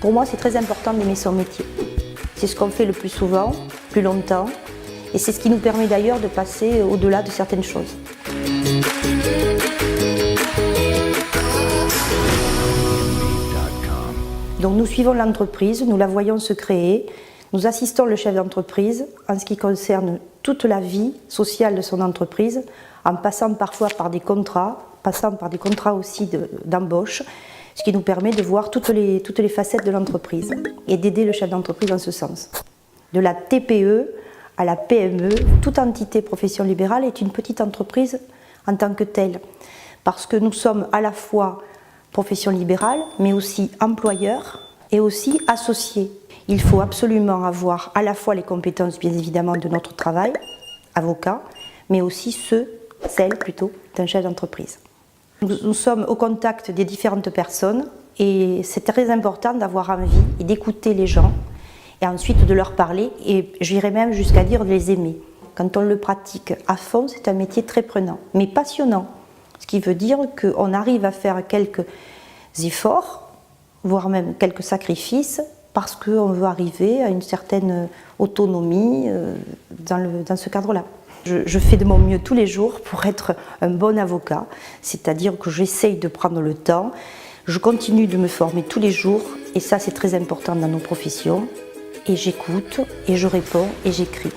Pour moi, c'est très important d'aimer son métier. C'est ce qu'on fait le plus souvent, plus longtemps, et c'est ce qui nous permet d'ailleurs de passer au-delà de certaines choses. Donc nous suivons l'entreprise, nous la voyons se créer, nous assistons le chef d'entreprise en ce qui concerne toute la vie sociale de son entreprise, en passant parfois par des contrats, aussi d'embauche, ce qui nous permet de voir toutes les facettes de l'entreprise et d'aider le chef d'entreprise en ce sens. De la TPE à la PME, toute entité profession libérale est une petite entreprise en tant que telle, parce que nous sommes à la fois profession libérale, mais aussi employeur et aussi associé. Il faut absolument avoir à la fois les compétences, bien évidemment, de notre travail, avocat, mais aussi celles plutôt, d'un chef d'entreprise. Nous sommes au contact des différentes personnes et c'est très important d'avoir envie et d'écouter les gens et ensuite de leur parler et j'irais même jusqu'à dire de les aimer. Quand on le pratique à fond, c'est un métier très prenant, mais passionnant. Ce qui veut dire qu'on arrive à faire quelques efforts, voire même quelques sacrifices, parce qu'on veut arriver à une certaine autonomie dans ce cadre-là. Je fais de mon mieux tous les jours pour être un bon avocat, c'est-à-dire que j'essaye de prendre le temps, je continue de me former tous les jours, et ça c'est très important dans nos professions, et j'écoute, et je réponds, et j'écris.